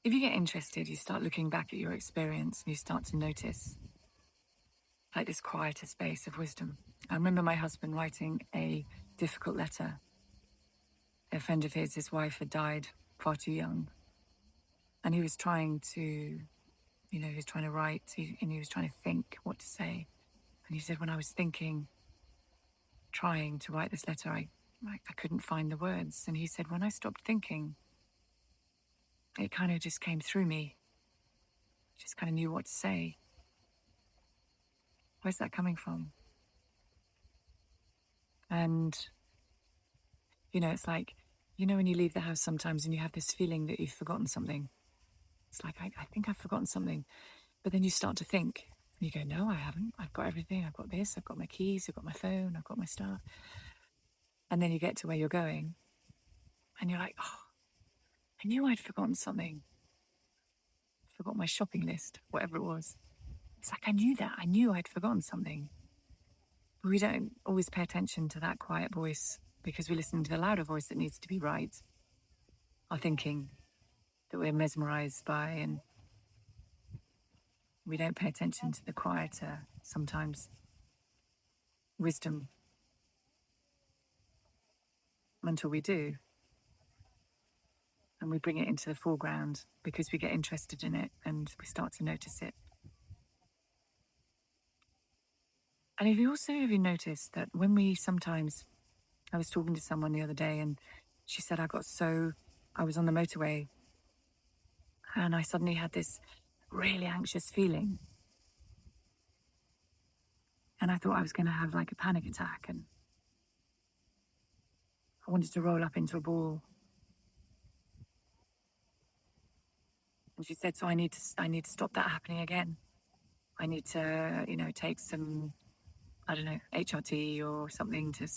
If you get interested, you start looking back at your experience and you start to notice like this quieter space of wisdom. I remember my husband writing a difficult letter. A friend of his wife had died far too young. And he was trying to, he was trying to write and he was trying to think what to say. And he said, when I was trying to write this letter, I couldn't find the words. And he said, when I stopped thinking, it kind of just came through me. Just kind of knew what to say. Where's that coming from? And, it's like, when you leave the house sometimes and you have this feeling that you've forgotten something. It's like, I think I've forgotten something. But then you start to think. And you go, no, I haven't. I've got everything. I've got this. I've got my keys. I've got my phone. I've got my stuff. And then you get to where you're going. And you're like, oh, I knew I'd forgotten something. I forgot my shopping list, whatever it was. It's like, I knew that. I knew I'd forgotten something. But we don't always pay attention to that quiet voice because we listen to the louder voice that needs to be right. Our thinking that we're mesmerized by, and we don't pay attention to the quieter, sometimes, wisdom until we do. And we bring it into the foreground because we get interested in it and we start to notice it. And have you noticed that when we sometimes, I was talking to someone the other day and she said, I was on the motorway and I suddenly had this really anxious feeling. And I thought I was going to have like a panic attack and I wanted to roll up into a ball. And she said, so I need to stop that happening again. I need to, take some, I don't know, HRT or something to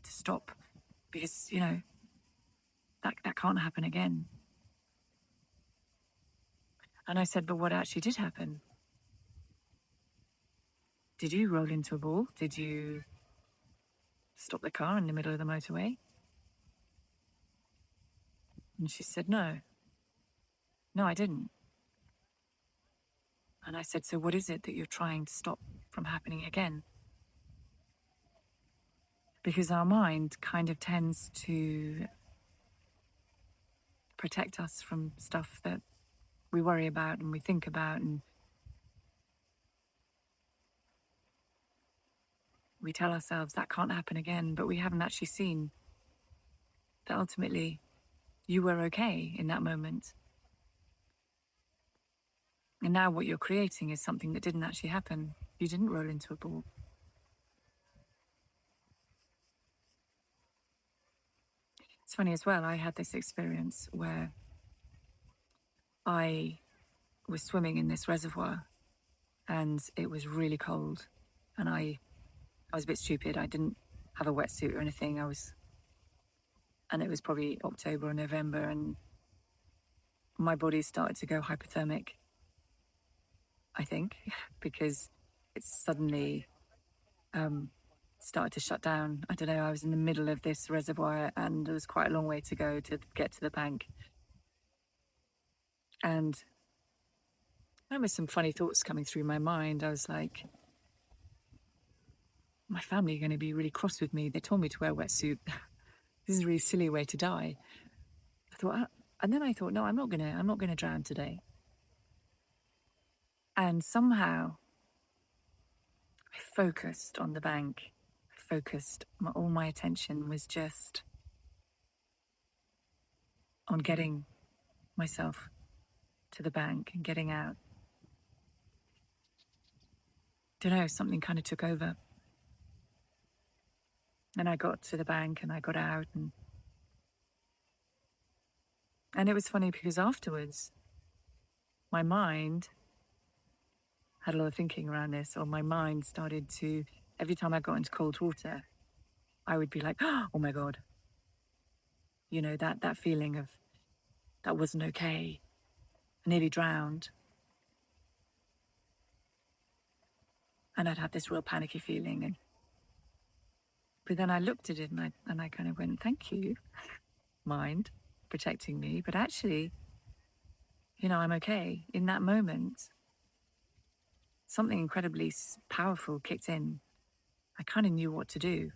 stop because, that can't happen again. And I said, but what actually did happen? Did you roll into a ball? Did you stop the car in the middle of the motorway? And she said, no, I didn't. And I said, so what is it that you're trying to stop from happening again? Because our mind kind of tends to protect us from stuff that we worry about and we think about, and we tell ourselves that can't happen again, but we haven't actually seen that ultimately you were okay in that moment. And now what you're creating is something that didn't actually happen. You didn't roll into a ball. It's funny as well, I had this experience where I was swimming in this reservoir and it was really cold and I was a bit stupid. I didn't have a wetsuit or anything. And it was probably October or November and my body started to go hypothermic, I think, because it suddenly started to shut down. I don't know, I was in the middle of this reservoir and there was quite a long way to go to get to the bank. And I remember some funny thoughts coming through my mind. I was like, my family are going to be really cross with me. They told me to wear a wetsuit. This is a really silly way to die. And then I thought, no, I'm not gonna drown today. And somehow I focused on the bank. All my attention was just on getting myself to the bank and getting out. Don't know, something kind of took over. And I got to the bank and I got out and it was funny because afterwards, my mind had a lot of thinking around this, or my mind started to, every time I got into cold water, I would be like, oh my God. That feeling of that wasn't okay. I nearly drowned. And I'd have this real panicky feeling. But then I looked at it and I kind of went, thank you, mind, protecting me. But actually, I'm okay. In that moment, something incredibly powerful kicked in. I kind of knew what to do.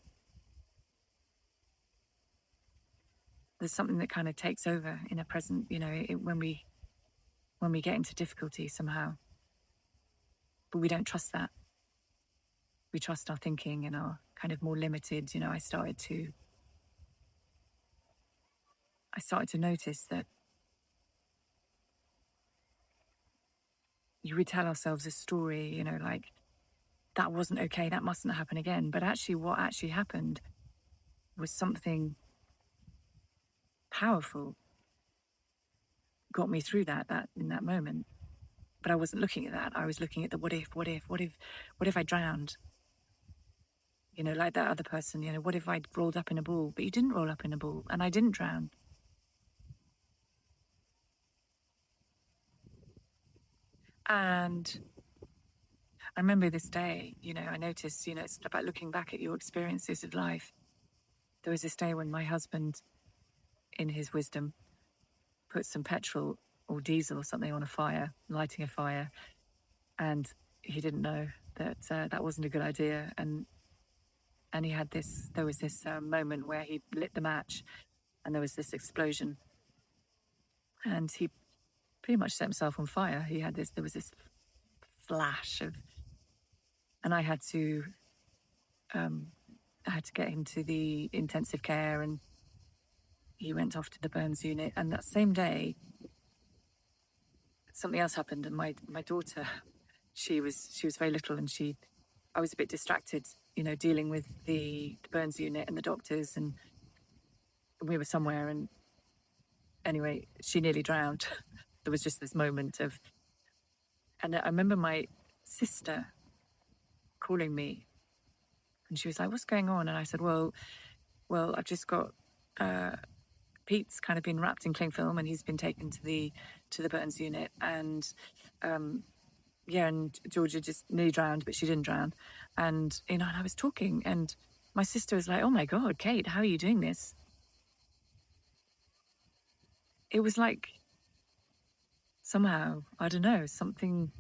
There's something that kind of takes over in a present, when we get into difficulty somehow. But we don't trust that. We trust our thinking and our kind of more limited, I started to notice that we tell ourselves a story, like that wasn't okay, that mustn't happen again. But actually what actually happened was something powerful got me through that in that moment. But I wasn't looking at that. I was looking at the what if I drowned? Like that other person, what if I'd rolled up in a ball? But you didn't roll up in a ball and I didn't drown. And I remember this day, I noticed, it's about looking back at your experiences of life. There was this day when my husband, in his wisdom, put some petrol or diesel or something on a fire, lighting a fire. And he didn't know that that wasn't a good idea. And there was this moment where he lit the match and there was this explosion. And he pretty much set himself on fire. There was this flash of, and I had to get him to the intensive care, and he went off to the burns unit. And that same day, something else happened, and my daughter, she was very little, and I was a bit distracted, dealing with the burns unit and the doctors, and we were somewhere, and anyway, she nearly drowned. There was just this moment of, and I remember my sister calling me, and she was like, "What's going on?" And I said, "Well, I've just got Pete's kind of been wrapped in cling film, and he's been taken to the burns unit, and and Georgia just nearly drowned, but she didn't drown." And and I was talking, and my sister was like, "Oh my God, Kate, how are you doing this?" It was like somehow, I don't know, something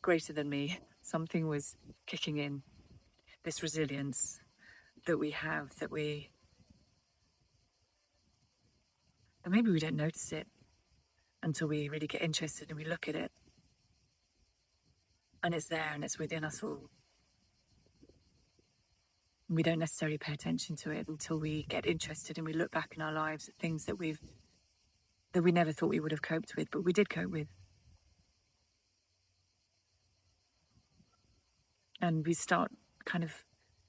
greater than me, something was kicking in, this resilience that we have, that maybe we don't notice it until we really get interested and we look at it. And it's there and it's within us all. And we don't necessarily pay attention to it until we get interested and we look back in our lives at things that we never thought we would have coped with, but we did cope with. And we start kind of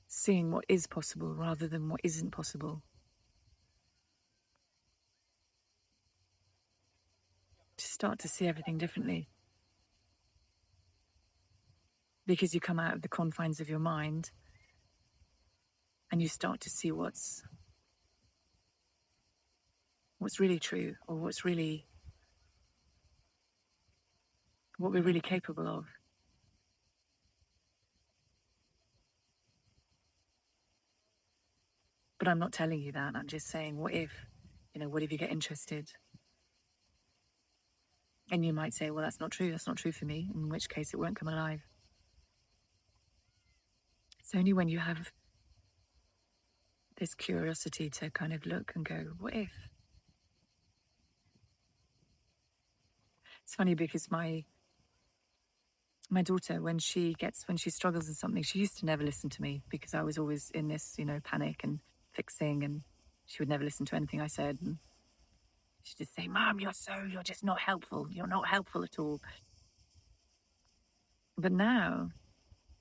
seeing what is possible rather than what isn't possible. To start to see everything differently. Because you come out of the confines of your mind and you start to see what's really true, or what we're really capable of. But I'm not telling you that. I'm just saying, what if you get interested? And you might say, well, that's not true. That's not true for me. In which case it won't come alive. It's only when you have this curiosity to kind of look and go, what if? It's funny because my daughter, when she struggles in something, she used to never listen to me because I was always in this, panic and fixing, and she would never listen to anything I said. And she'd just say, "Mom, you're just not helpful. You're not helpful at all." But now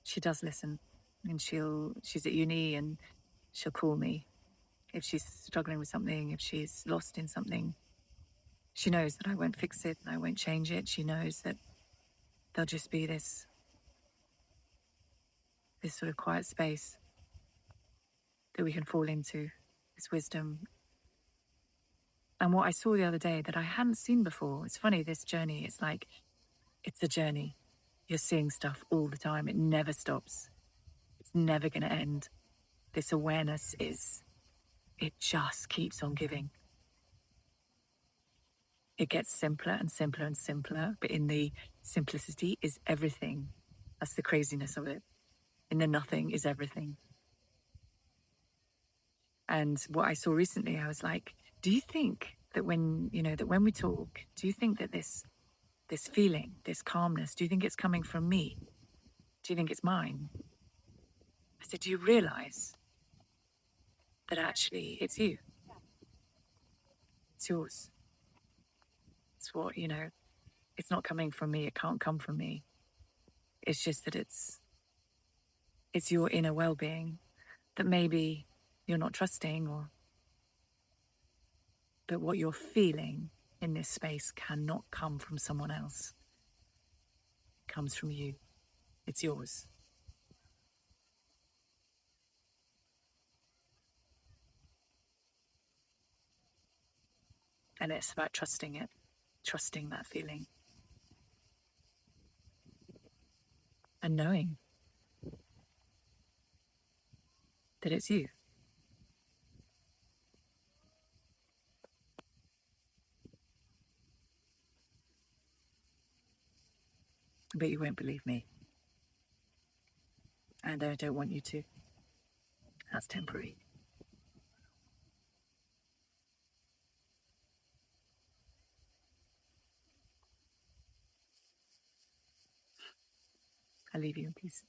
she does listen, and she's at uni and she'll call me if she's struggling with something, if she's lost in something. She knows that I won't fix it and I won't change it. She knows that there'll just be this sort of quiet space that we can fall into, this wisdom. And what I saw the other day that I hadn't seen before, it's funny, this journey, it's like, it's a journey. You're seeing stuff all the time. It never stops. It's never going to end. This awareness it just keeps on giving. It gets simpler and simpler and simpler, but in the simplicity is everything. That's the craziness of it. In the nothing is everything. And what I saw recently, I was like, do you think that when, that when we talk, do you think that this feeling, this calmness, do you think it's coming from me? Do you think it's mine? I said, do you realize that actually it's you? It's yours. It's what, it's not coming from me. It can't come from me. It's just that it's your inner well-being that maybe you're not trusting, or that what you're feeling in this space cannot come from someone else. It comes from you. It's yours. And it's about trusting it, trusting that feeling, and knowing that it's you. But you won't believe me. And I don't want you to. That's temporary. I leave you in peace.